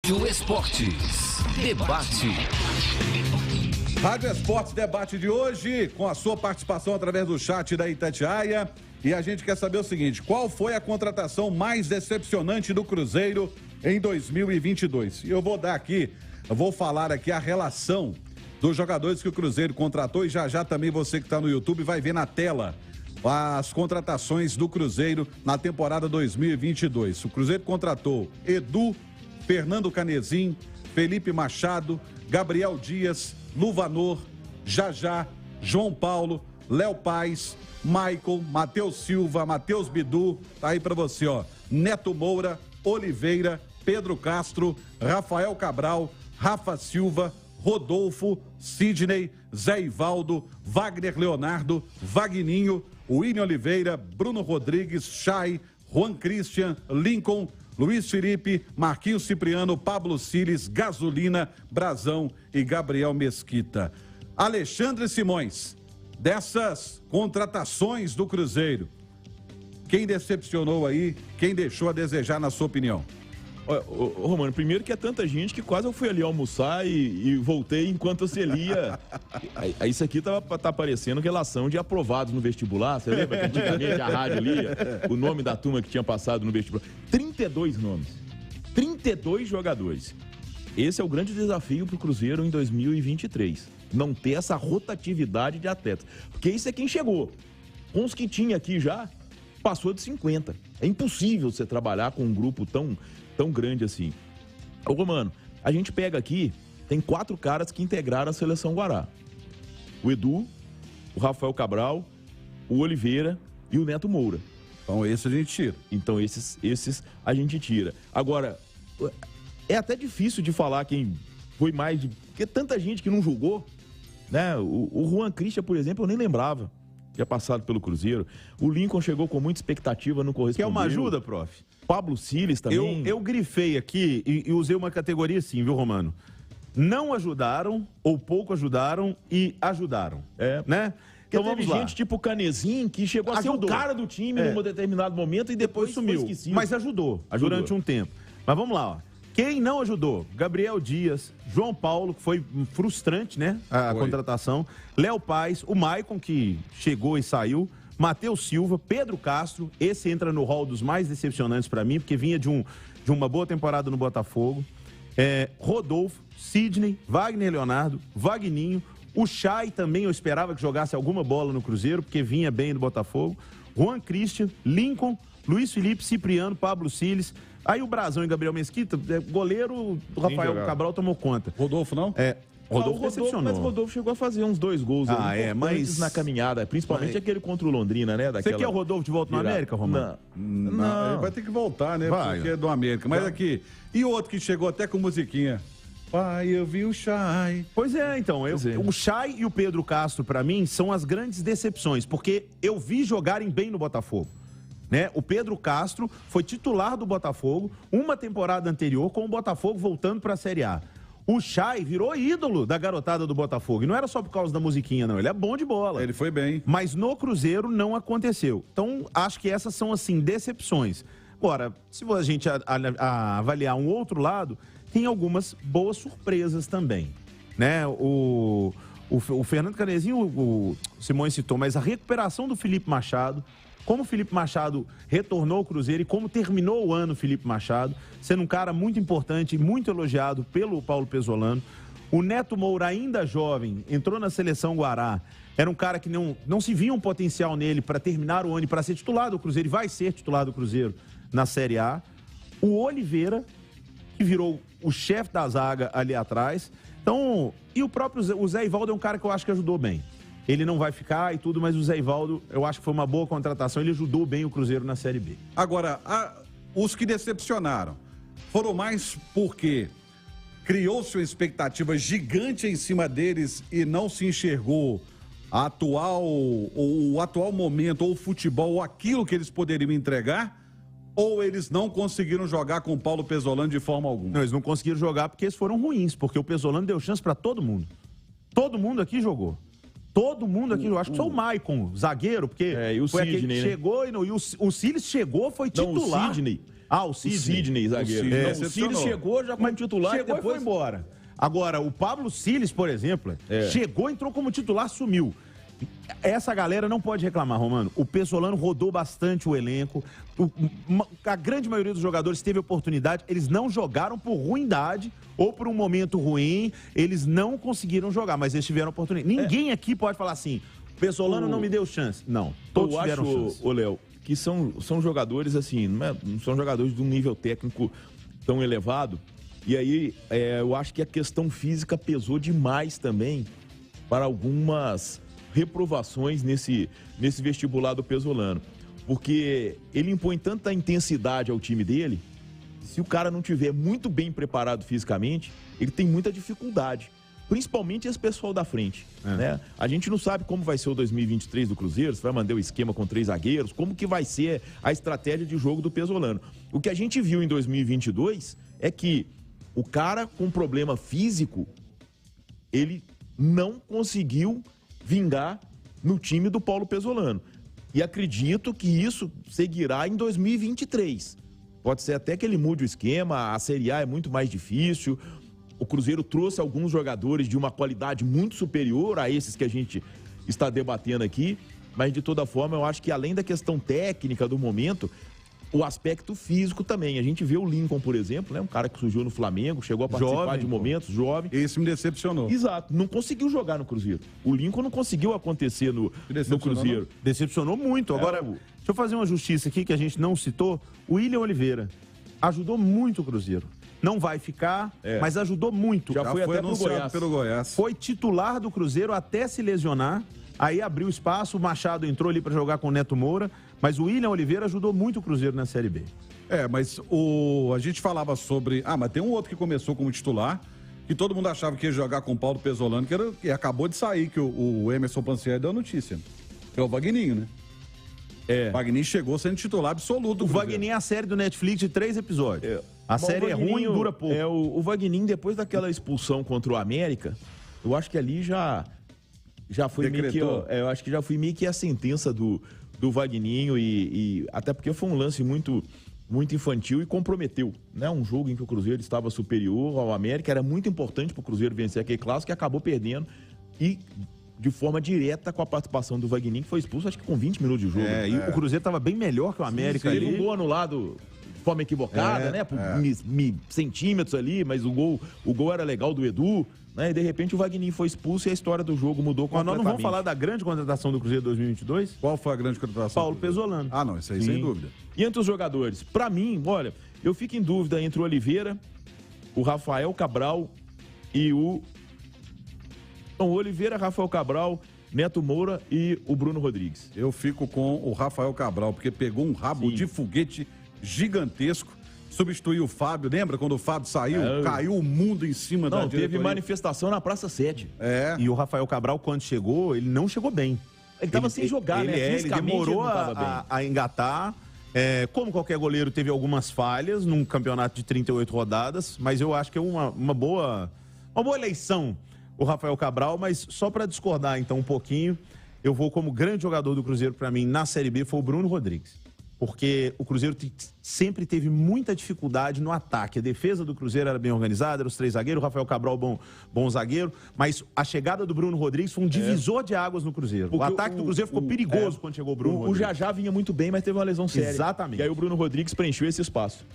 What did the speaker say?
Rádio Esportes Debate. Rádio Esportes Debate de hoje, com a sua participação através do chat da Itatiaia. E a gente quer saber o seguinte: qual foi a contratação mais decepcionante do Cruzeiro em 2022? E eu vou falar aqui a relação dos jogadores que o Cruzeiro contratou, e já também você que está no YouTube vai ver na tela as contratações do Cruzeiro na temporada 2022. O Cruzeiro contratou Edu, Fernando Canezin, Felipe Machado, Gabriel Dias, Luvanor, Jajá, João Paulo, Léo Paz, Maicon, Matheus Silva, Matheus Bidu, tá aí pra você, ó, Neto Moura, Oliveira, Pedro Castro, Rafael Cabral, Rafa Silva, Rodolfo, Sidney, Zé Ivaldo, Wagner Leonardo, Vagninho, William Oliveira, Bruno Rodrigues, Chay, Juan Christian, Lincoln, Luiz Felipe, Marquinhos Cipriano, Pablo Ciles, Gasolina, Brazão e Gabriel Mesquita. Alexandre Simões, dessas contratações do Cruzeiro, quem decepcionou aí, quem deixou a desejar na sua opinião? Romano, primeiro que é tanta gente que quase eu fui ali almoçar e voltei enquanto você lia. Isso aqui tá aparecendo relação de aprovados no vestibular. Você lembra que antigamente a rádio lia o nome da turma que tinha passado no vestibular? 32 nomes. 32 jogadores. Esse é o grande desafio para o Cruzeiro em 2023. Não ter essa rotatividade de atletas. Porque isso é quem chegou. Com os que tinha aqui já, passou de 50. É impossível você trabalhar com um grupo tão grande assim. Ô, Romano, a gente pega aqui, tem 4 caras que integraram a Seleção Guará. O Edu, o Rafael Cabral, o Oliveira e o Neto Moura. Então esse a gente tira. Então esses a gente tira. Agora, é até difícil de falar quem foi mais de... Porque tanta gente que não jogou, né? O Juan Christian, por exemplo, eu nem lembrava. Tinha passado pelo Cruzeiro. O Lincoln chegou com muita expectativa, não correspondeu. Quer uma ajuda, prof? Pablo Ciles também. Eu grifei aqui e usei uma categoria assim, viu, Romano? Não ajudaram, ou pouco ajudaram e ajudaram. Né? Então teve gente tipo Canezin que chegou a ser o cara do time num determinado momento e depois sumiu. Mas ajudou durante um tempo. Mas vamos lá, ó. Quem não ajudou? Gabriel Dias, João Paulo, que foi frustrante, né? A contratação. Léo Paz, o Maicon, que chegou e saiu. Matheus Silva, Pedro Castro, esse entra no hall dos mais decepcionantes para mim, porque vinha de uma boa temporada no Botafogo. Rodolfo, Sidney, Wagner Leonardo, Vagninho. O Chay também eu esperava que jogasse alguma bola no Cruzeiro, porque vinha bem do Botafogo. Juan Christian, Lincoln, Luiz Felipe, Cipriano, Pablo Ciles. Aí o Brazão e Gabriel Mesquita, goleiro, o Rafael Cabral tomou conta. Rodolfo não? Rodolfo decepcionou. Mas o Rodolfo chegou a fazer uns 2 gols mas na caminhada, principalmente aquele contra o Londrina, né? Você quer o Rodolfo de volta no América, Romano? Não, ele vai ter que voltar, né? Porque é do América. Mas aqui, e outro que chegou até com musiquinha? Pai, eu vi o Chay. Pois é, então, o Chay e o Pedro Castro, pra mim, são as grandes decepções, porque eu vi jogarem bem no Botafogo. Né? O Pedro Castro foi titular do Botafogo uma temporada anterior, com o Botafogo voltando para a Série A. O Chay virou ídolo da garotada do Botafogo. E não era só por causa da musiquinha, não. Ele é bom de bola. Ele foi bem. Mas no Cruzeiro não aconteceu. Então, acho que essas são, assim, decepções. Agora, se a gente avaliar um outro lado, tem algumas boas surpresas também. Né? O Fernando Canezinho, o Simões citou, mas a recuperação do Felipe Machado, como o Felipe Machado retornou ao Cruzeiro e como terminou o ano o Felipe Machado, sendo um cara muito importante e muito elogiado pelo Paulo Pesolano. O Neto Moura, ainda jovem, entrou na Seleção Guará. Era um cara que não se via um potencial nele para terminar o ano e para ser titular do Cruzeiro, e vai ser titular do Cruzeiro na Série A. O Oliveira, que virou o chefe da zaga ali atrás. Então, e o próprio Zé Ivaldo é um cara que eu acho que ajudou bem. Ele não vai ficar e tudo, mas o Zé Ivaldo, eu acho que foi uma boa contratação. Ele ajudou bem o Cruzeiro na Série B. Agora, os que decepcionaram foram mais porque criou-se uma expectativa gigante em cima deles e não se enxergou o atual momento, ou o futebol, ou aquilo que eles poderiam entregar, ou eles não conseguiram jogar com o Paulo Pesolano de forma alguma? Não, eles não conseguiram jogar porque eles foram ruins, porque o Pesolano deu chance para todo mundo. Todo mundo aqui jogou. Todo mundo aqui, eu acho que só o Maicon, zagueiro, porque e o foi Sidney, aquele que chegou e o Ciles chegou, foi titular. Não, O O Sidney, zagueiro. Sidney Não, o decepcionou. Sidney chegou já como titular Chegou e depois foi embora. Agora, o Pablo Siles, por exemplo, chegou, entrou como titular, sumiu. Essa galera não pode reclamar, Romano. O Pesolano rodou bastante o elenco. A grande maioria dos jogadores teve oportunidade. Eles não jogaram por ruindade ou por um momento ruim. Eles não conseguiram jogar, mas eles tiveram oportunidade. Ninguém aqui pode falar assim, o Pesolano não me deu chance. Não, todos tiveram chance. Ô, Léo, que são jogadores assim, não são jogadores de um nível técnico tão elevado. E aí, eu acho que a questão física pesou demais também para algumas reprovações nesse vestibular do Pesolano. Porque ele impõe tanta intensidade ao time dele, se o cara não tiver muito bem preparado fisicamente, ele tem muita dificuldade. Principalmente esse pessoal da frente, né? A gente não sabe como vai ser o 2023 do Cruzeiro, se vai mandar o esquema com 3 zagueiros, como que vai ser a estratégia de jogo do Pesolano. O que a gente viu em 2022 é que o cara com problema físico, ele não conseguiu vingar no time do Paulo Pesolano. E acredito que isso seguirá em 2023. Pode ser até que ele mude o esquema, a Série A é muito mais difícil. O Cruzeiro trouxe alguns jogadores de uma qualidade muito superior a esses que a gente está debatendo aqui, mas de toda forma eu acho que além da questão técnica do momento, o aspecto físico também. A gente vê o Lincoln, por exemplo, né? Um cara que surgiu no Flamengo, chegou a participar Jovem, de momentos, jovem. Esse me decepcionou. Exato, não conseguiu jogar no Cruzeiro. O Lincoln não conseguiu acontecer no Cruzeiro. Decepcionou muito. Agora, deixa eu fazer uma justiça aqui que a gente não citou. O William Oliveira ajudou muito o Cruzeiro. Não vai ficar, mas ajudou muito. Já foi até anunciado pelo Goiás. Foi titular do Cruzeiro até se lesionar. Aí abriu espaço, o Machado entrou ali para jogar com o Neto Moura. Mas o William Oliveira ajudou muito o Cruzeiro na Série B. Mas a gente falava sobre... mas tem um outro que começou como titular, que todo mundo achava que ia jogar com o Paulo Pesolano, que acabou de sair, que o Emerson Pancieri deu a notícia. Que é o Vagninho, né? O Vagninho chegou sendo titular absoluto. O Vagninho é a série do Netflix de 3 episódios. A série é ruim e dura pouco. O Vagninho, depois daquela expulsão contra o América, eu acho que ali já foi meio que... eu acho que já foi meio que a sentença do Vagninho e até porque foi um lance muito, muito infantil e comprometeu, né? Um jogo em que o Cruzeiro estava superior ao América, era muito importante para o Cruzeiro vencer aquele clássico, que acabou perdendo e de forma direta com a participação do Vagninho, que foi expulso acho que com 20 minutos de jogo. E o Cruzeiro estava bem melhor que o América. Teve um gol anulado de forma equivocada, né? Por centímetros ali, mas o gol era legal do Edu, né? E de repente o Vagninho foi expulso e a história do jogo mudou completamente. Mas nós não vamos falar da grande contratação do Cruzeiro 2022? Qual foi a grande contratação? Paulo Pesolano. Não, isso aí sem dúvida. E entre os jogadores? Pra mim, olha, eu fico em dúvida entre o Oliveira, o Rafael Cabral e o Oliveira, Rafael Cabral, Neto Moura e o Bruno Rodrigues. Eu fico com o Rafael Cabral, porque pegou um rabo de foguete gigantesco, substituiu o Fábio. Lembra quando o Fábio saiu? Caiu o mundo em cima da diretoria. Teve manifestação na Praça 7. E o Rafael Cabral, quando chegou, ele não chegou bem. Ele estava sem jogar, né? Ele demorou a engatar. Como qualquer goleiro, teve algumas falhas num campeonato de 38 rodadas, mas eu acho que é uma boa eleição o Rafael Cabral, mas só para discordar então um pouquinho, eu vou como grande jogador do Cruzeiro para mim na Série B foi o Bruno Rodrigues. Porque o Cruzeiro sempre teve muita dificuldade no ataque. A defesa do Cruzeiro era bem organizada, eram os 3 zagueiros, o Rafael Cabral bom zagueiro, mas a chegada do Bruno Rodrigues foi um divisor de águas no Cruzeiro. Porque o ataque do Cruzeiro ficou perigoso quando chegou o Bruno Rodrigues. O Jajá vinha muito bem, mas teve uma lesão séria. Exatamente. E aí o Bruno Rodrigues preencheu esse espaço.